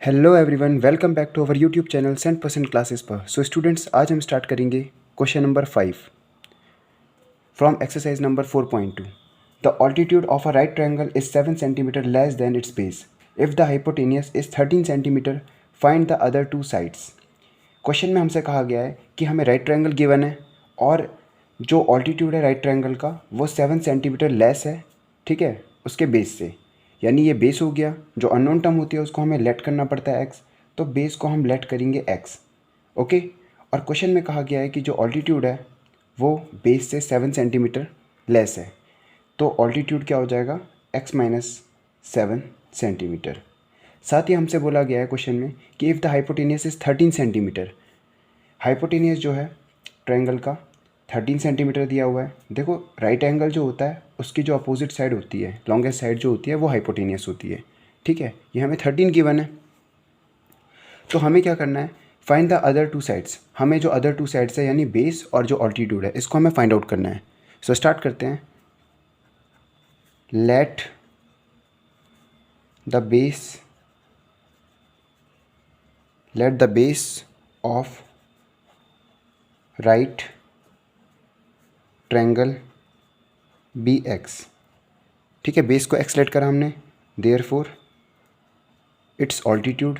Hello everyone, welcome back to our YouTube channel 100% classes पर। So students, आज हम start करेंगे question number 5 from exercise number 4.2। The altitude of a right triangle is 7 centimetre less than its base. If the hypotenuse is 13 centimetre, find the other two sides. Question में हमसे कहा गया है कि हमें राइट ट्रायंगल गिवन है और जो ऑल्टीट्यूड है राइट ट्रायंगल का वो 7 सेंटीमीटर लेस है, ठीक है, उसके बेस से। यानी ये बेस हो गया, जो अननोन टर्म होती है उसको हमें लेट करना पड़ता है एक्स, तो बेस को हम लेट करेंगे एक्स। ओके। और क्वेश्चन में कहा गया है कि जो ऑल्टीट्यूड है वो बेस से 7 सेंटीमीटर लेस है, तो ऑल्टीट्यूड क्या हो जाएगा, एक्स माइनस 7 सेंटीमीटर। साथ ही हमसे बोला गया है क्वेश्चन में कि if the hypotenuse is 13 centimetre. Hypotenuse जो है ट्रायंगल का 13 सेंटीमीटर दिया हुआ है। देखो, राइट एंगल जो होता है उसकी जो अपोजिट साइड होती है, लॉन्गेस्ट साइड जो होती है वो हाइपोटेनियस होती है, ठीक है। ये हमें 13 गिवन है, तो हमें क्या करना है, find the other two sides. हमें जो अदर टू साइड्स है यानी बेस और जो ऑल्टीट्यूड है इसको हमें फाइंड आउट करना है। सो स्टार्ट करते हैं। Let the base of right triangle be x, ठीक है। बेस को एक्स लेट करा हमने, देयरफॉर इट्स ऑल्टीट्यूड,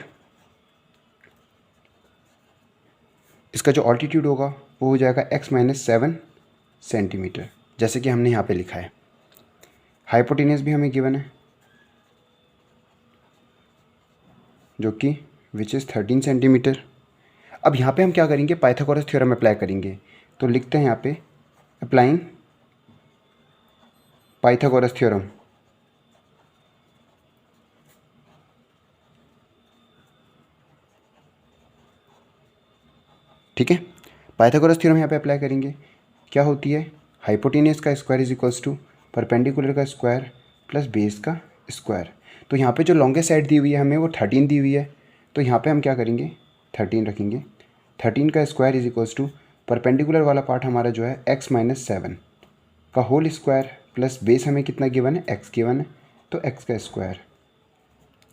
इसका जो ऑल्टीट्यूड होगा वो हो जाएगा एक्स माइनस 7 सेंटीमीटर, जैसे कि हमने यहाँ पे लिखा है। हाइपोटेनियस भी हमें गिवन है जो कि विच इज़ 13 सेंटीमीटर। अब यहाँ पे हम क्या करेंगे, पाइथागोरस थ्योरम अप्लाई करेंगे। तो लिखते हैं यहाँ पे अप्लाइंग पाइथागोरस थ्योरम। ठीक है, पाइथागोरस थ्योरम यहाँ पे अप्लाई करेंगे। क्या होती है, हाइपोटेनियस का square is equals to perpendicular का स्क्वायर प्लस बेस का स्क्वायर। तो यहाँ पे जो लॉन्गेस्ट साइड दी हुई है हमें वो 13 दी हुई है, तो यहाँ पे हम क्या करेंगे, 13 रखेंगे। 13 का square is equals to perpendicular वाला पार्ट हमारा जो है एक्स माइनस 7 का होल स्क्वायर प्लस बेस हमें कितना गिवन है, एक्स गिवन है, तो एक्स का स्क्वायर,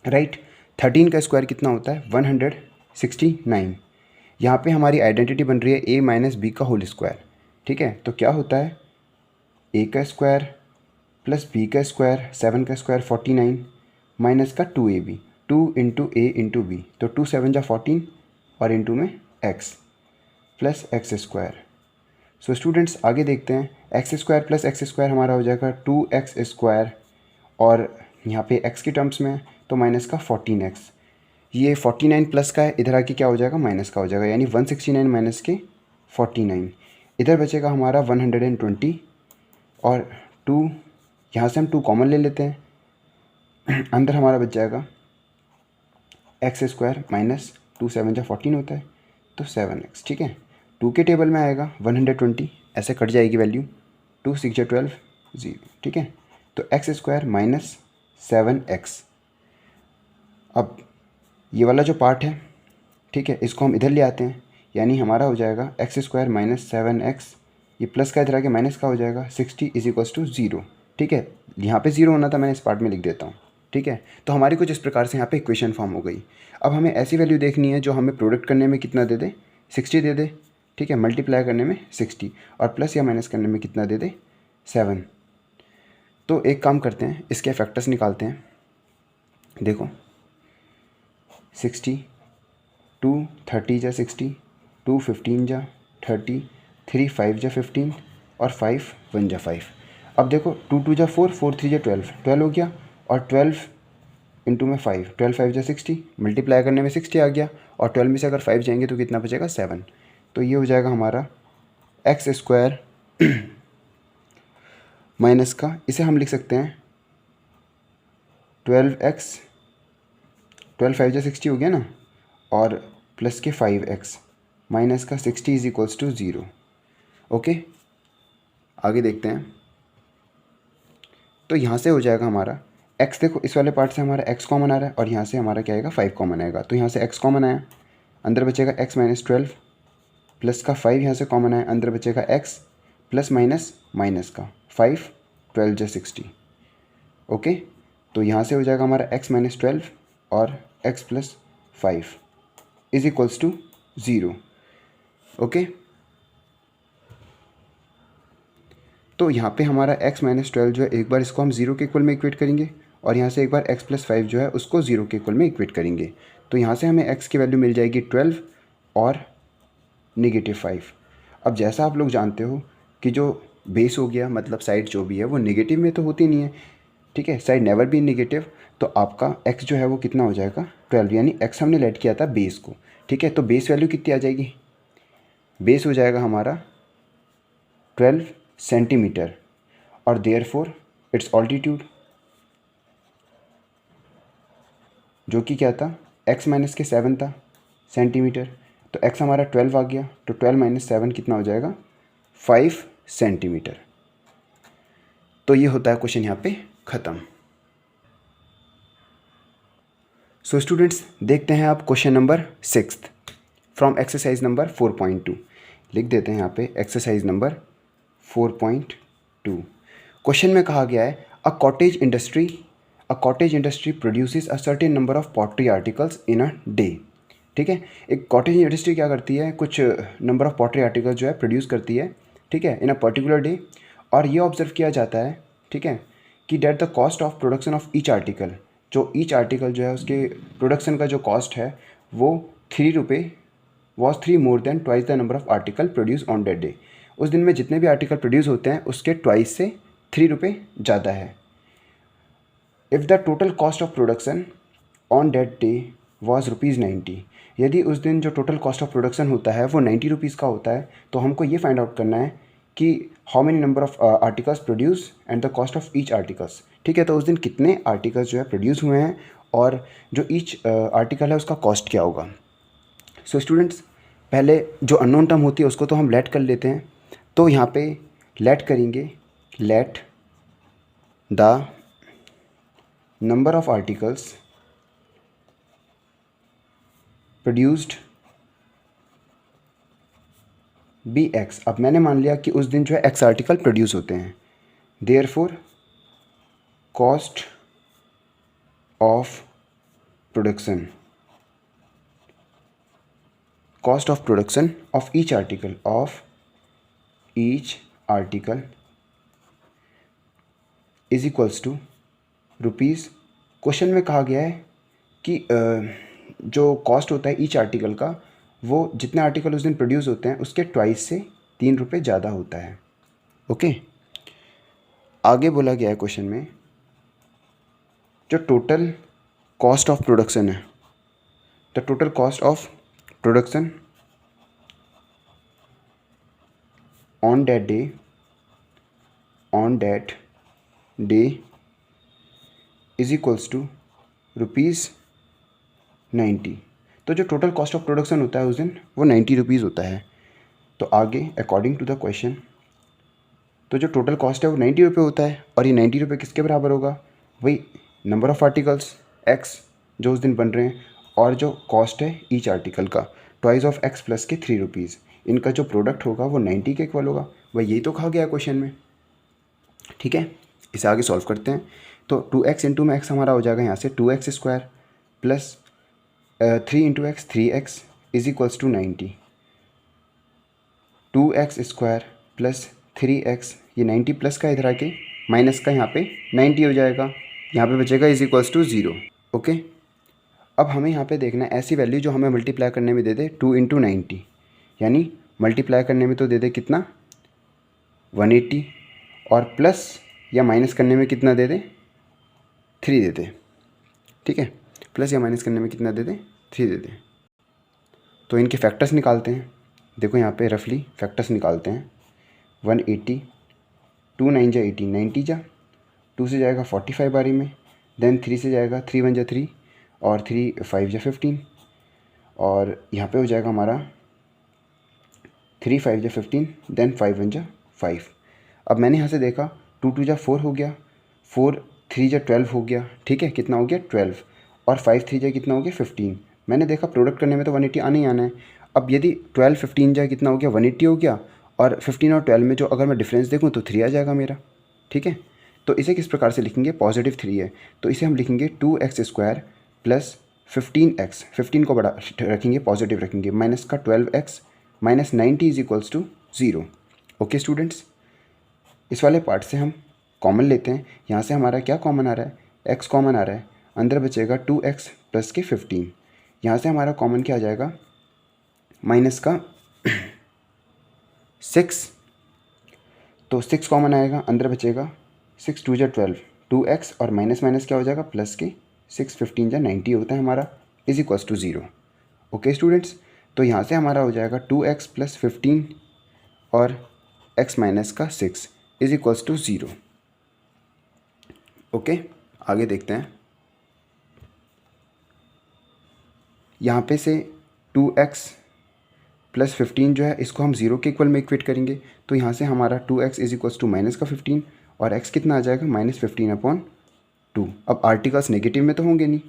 राइट। 13 का स्क्वायर कितना होता है, 169। यहाँ पे हमारी आइडेंटिटी बन रही है ए माइनस बी का होल स्क्वायर, ठीक है। तो क्या होता है, ए का स्क्वायर प्लस बी का स्क्वायर, 7 का स्क्वायर 49 माइनस का 2ab, 2 इंटू ए इंटू बी, तो 2 7 जा 14 और इंटू में x plus x square. So students आगे देखते हैं, x square plus x square हमारा हो जाएगा 2x स्क्वायर, और यहाँ पे x की टर्म्स में तो माइनस का 14x। ये 49 प्लस का है, इधर आके क्या हो जाएगा, माइनस का हो जाएगा, यानी 169 माइनस के 49। इधर बचेगा हमारा 120 और 2, यहाँ से हम 2 कॉमन ले लेते हैं, अंदर हमारा बच जाएगा एक्स स्क्वायर माइनस 2 7 जा 14 होता है, तो 7x, ठीक है। 2 के टेबल में आएगा 120, ऐसे कट जाएगी वैल्यू, 2 6 जा 12 0, ठीक है। तो एक्स स्क्वायर माइनस 7x। अब ये वाला जो पार्ट है, ठीक है, इसको हम इधर ले आते हैं, यानी हमारा हो जाएगा एक्स स्क्वायर माइनस 7x, ये प्लस का इधर आके माइनस का हो जाएगा, 60 इज इक्वल्स टू 0, ठीक है। यहाँ पे 0 होना था, मैंने इस पार्ट में लिख देता हूँ, ठीक है। तो हमारी कुछ इस प्रकार से यहाँ पे इक्वेशन फॉर्म हो गई। अब हमें ऐसी वैल्यू देखनी है जो हमें प्रोडक्ट करने में कितना दे दे, 60 दे दे, ठीक है, मल्टीप्लाई करने में 60 और प्लस या माइनस करने में कितना दे दे, 7। तो एक काम करते हैं, इसके फैक्टर्स निकालते हैं। देखो 60, 2 30 जा 60, 2 15 जा 30, 3 5 जा 15 और 5 1 जा 5। अब देखो 2 2 जा 4, 4 3 जा 12, 12 हो गया, और 12 इंटू में 5, 12 5 जा 60, मल्टीप्लाई करने में 60 आ गया, और 12 में से अगर 5 जाएंगे तो कितना बचेगा, 7। तो ये हो जाएगा हमारा एक्स स्क्वायर माइनस का, इसे हम लिख सकते हैं 12x, 12 5 जा 60 हो गया ना, और प्लस के 5x माइनस का 60 इज इक्वल्स टू 0। ओके, आगे देखते हैं। तो यहाँ से हो जाएगा हमारा x, देखो इस वाले पार्ट से हमारा x कॉमन आ रहा है, और यहाँ से हमारा क्या आएगा, 5 कॉमन आएगा, तो यहाँ से x कॉमन आया, अंदर बचेगा x माइनस 12 प्लस का 5 यहाँ से कॉमन आया, अंदर बचेगा x प्लस माइनस माइनस का 5, 12 जा 60। ओके, तो यहाँ से हो जाएगा हमारा x माइनस 12 और x plus 5 is equals to 0। Okay, तो यहाँ पे हमारा x माइनस 12 जो है, एक बार इसको हम 0 के इक्वल में इक्वेट करेंगे और यहाँ से एक बार x प्लस 5 जो है उसको 0 के इक्वल में इक्वेट करेंगे। तो यहाँ से हमें x की वैल्यू मिल जाएगी 12 और -5। अब जैसा आप लोग जानते हो कि जो बेस हो गया, मतलब साइड जो भी है वो नेगेटिव में तो होती नहीं है, ठीक है, साइड नेवर बी नेगेटिव। तो आपका x जो है वो कितना हो जाएगा 12, यानी x हमने लेट किया था बेस को, ठीक है। तो बेस वैल्यू कितनी आ जाएगी, बेस हो जाएगा हमारा 12 सेंटीमीटर और देयरफॉर इट्स ऑल्टीट्यूड जो कि क्या था, x माइनस के 7 था सेंटीमीटर। तो x हमारा 12 आ गया, तो 12 माइनस 7 कितना हो जाएगा 5 सेंटीमीटर। तो ये होता है क्वेश्चन यहाँ पे ख़त्म। सो स्टूडेंट्स, देखते हैं आप question number 6 from exercise number 4.2। लिख देते हैं यहाँ पे एक्सरसाइज नंबर 4.2। क्वेश्चन में कहा गया है a cottage industry produces a certain number of pottery articles in a day. ठीक है, एक कॉटेज इंडस्ट्री क्या करती है, कुछ नंबर ऑफ पॉटरी आर्टिकल्स जो है प्रोड्यूस करती है, ठीक है, इन अ पर्टिकुलर डे। और ये ऑब्जर्व किया जाता है, ठीक है, कि that the cost of production of each article, जो ईच आर्टिकल जो है उसके प्रोडक्शन का जो कॉस्ट है वो 3 रुपये was 3 more than twice the number of article produce on that day. उस दिन में जितने भी आर्टिकल प्रोड्यूस होते हैं उसके ट्वाइस से 3 रुपये ज़्यादा है। If the total cost of production on that day was ₹90, यदि उस दिन जो टोटल कॉस्ट ऑफ प्रोडक्शन होता है वो 90 रुपीज़ का होता है, तो हमको ये फाइंड आउट करना है कि how many number of articles produce and the cost of each articles. ठीक है, तो उस दिन कितने आर्टिकल्स जो है प्रोड्यूस हुए हैं और जो ईच आर्टिकल है उसका कॉस्ट क्या होगा। सो स्टूडेंट्स, पहले जो अननोन टर्म होती है उसको तो हम लेट कर लेते हैं। तो यहाँ पे लेट करेंगे, let the number of articles produced be x. अब मैंने मान लिया कि उस दिन जो है एक्स आर्टिकल प्रोड्यूस होते हैं, therefore cost of production of each article is equals to rupees. Question में कहा गया है कि जो कॉस्ट होता है ईच आर्टिकल का वो जितने आर्टिकल उस दिन प्रोड्यूस होते हैं उसके ट्वाइस से 3 रुपये ज़्यादा होता है। ओके, आगे बोला गया है क्वेश्चन में जो टोटल कॉस्ट ऑफ प्रोडक्शन है, the total cost of production on that day is equals to ₹90। तो जो टोटल कॉस्ट ऑफ प्रोडक्शन होता है उस दिन वो 90 रुपीज़ होता है। तो आगे अकॉर्डिंग टू द क्वेश्चन, तो जो टोटल कॉस्ट है वो 90 रुपये होता है और ये 90 रुपये किसके बराबर होगा, वही नंबर ऑफ़ आर्टिकल्स एक्स जो उस दिन बन रहे हैं और जो कॉस्ट है ईच आर्टिकल का ट्वाइस ऑफ एक्स प्लस के 3 रुपीज़, इनका जो प्रोडक्ट होगा वो 90 के इक्वल होगा। वही यही तो कहा गया है क्वेश्चन में। ठीक है, इसे आगे सॉल्व करते हैं। तो 2x इंटू में x हमारा हो जाएगा यहाँ से 2x² plus 3 into x 3x is equals to 90। 2x² plus 3x, ये 90 प्लस का इधर आके माइनस का यहाँ पे 90 हो जाएगा, यहाँ पे बचेगा इज इक्वल्स टू 0। ओके, अब हमें यहाँ पे देखना है ऐसी वैल्यू जो हमें मल्टीप्लाई करने में दे दे 2 इंटू 90, यानी मल्टीप्लाई करने में तो दे दे कितना 180 और प्लस या माइनस करने में कितना दे दे 3 दे दे। ठीक है, प्लस या माइनस करने में कितना दे दे 3 दे दे। तो इनके फैक्टर्स निकालते हैं। देखो यहाँ पे रफली फैक्टर्स निकालते हैं। 180, 2 9 जा 18, 90 जा 2 से जाएगा 45 बारी में, देन 3 से जाएगा 3 1 जा 3 और 3 5 जा 15 और यहाँ पे हो जाएगा हमारा 3 5 जा 15 देन 5 1 जा 5। अब मैंने यहाँ से देखा 2 2 जा 4 हो गया, 4 3 जा 12 हो गया। ठीक है, कितना हो गया 12 और 5 3 जा कितना हो गया 15। मैंने देखा प्रोडक्ट करने में तो 180 आने ही आना है। अब यदि 12 15 जा कितना हो गया 180 हो गया और 15 और 12 में जो अगर मैं डिफरेंस देखूँ तो 3 आ जाएगा मेरा। ठीक है, तो इसे किस प्रकार से लिखेंगे, पॉजिटिव 3 है तो इसे हम लिखेंगे 2x² प्लस 15x, 15 को बड़ा रखेंगे, पॉजिटिव रखेंगे, माइनस का 12x minus 90 is equals to 0। Okay students, इस वाले पार्ट से हम कॉमन लेते हैं। यहाँ से हमारा क्या कॉमन आ रहा है, x कॉमन आ रहा है, अंदर बचेगा 2x प्लस के 15। यहाँ से हमारा कॉमन क्या आ जाएगा, माइनस का 6, तो 6 कॉमन आएगा, अंदर बचेगा 6 2 12, 2x और माइनस माइनस क्या हो जाएगा प्लस के 6, 15 जा 90 होता है हमारा, is equals to 0। Okay students, तो यहाँ से हमारा हो जाएगा 2x प्लस 15 और x माइनस का 6 इज इक्वल्स टू 0। ओके, आगे देखते हैं। यहाँ पे से 2x प्लस 15 जो है इसको हम 0 के इक्वल में इक्वेट करेंगे, तो यहाँ से हमारा 2x is equals to minus का 15 और x कितना आ जाएगा, -15/2। अब आर्टिकल्स नेगेटिव में तो होंगे नहीं,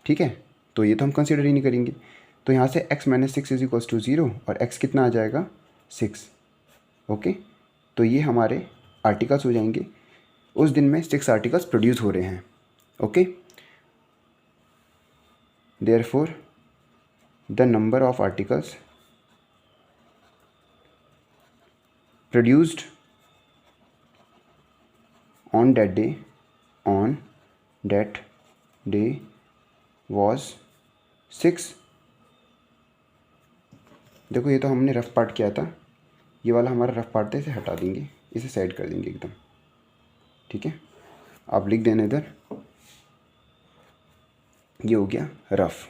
ठीक है, तो ये तो हम कंसिडर ही नहीं करेंगे। तो यहाँ से x minus 6 is equals to 0 और x कितना आ जाएगा 6। ओके, तो ये हमारे आर्टिकल्स हो जाएंगे। उस दिन में 6 आर्टिकल्स प्रोड्यूस हो रहे हैं। Okay, therefore the number of articles produced on that day was 6। देखो ये तो हमने रफ पार्ट किया था, ये वाला हमारा रफ पार्ट था, इसे हटा देंगे, इसे साइड कर देंगे एकदम, ठीक है। आप लिख देना इधर, ये हो गया रफ।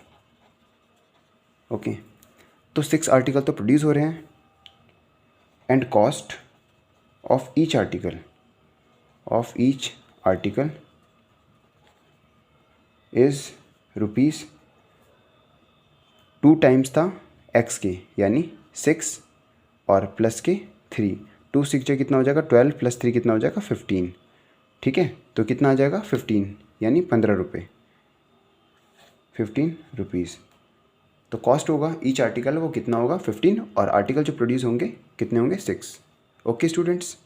ओके, तो 6 आर्टिकल तो प्रोड्यूस हो रहे हैं and cost of each article is rupees 2 times था x के, यानी 6 और प्लस के 3, 2 6 जो कितना हो जाएगा 12 प्लस 3 कितना हो जाएगा 15, ठीक है। तो कितना आ जाएगा 15 यानी 15 रुपये, 15 रुपीज़। तो कॉस्ट होगा ईच आर्टिकल वो कितना होगा 15 और आर्टिकल जो प्रोड्यूस होंगे कितने होंगे 6। Okay students.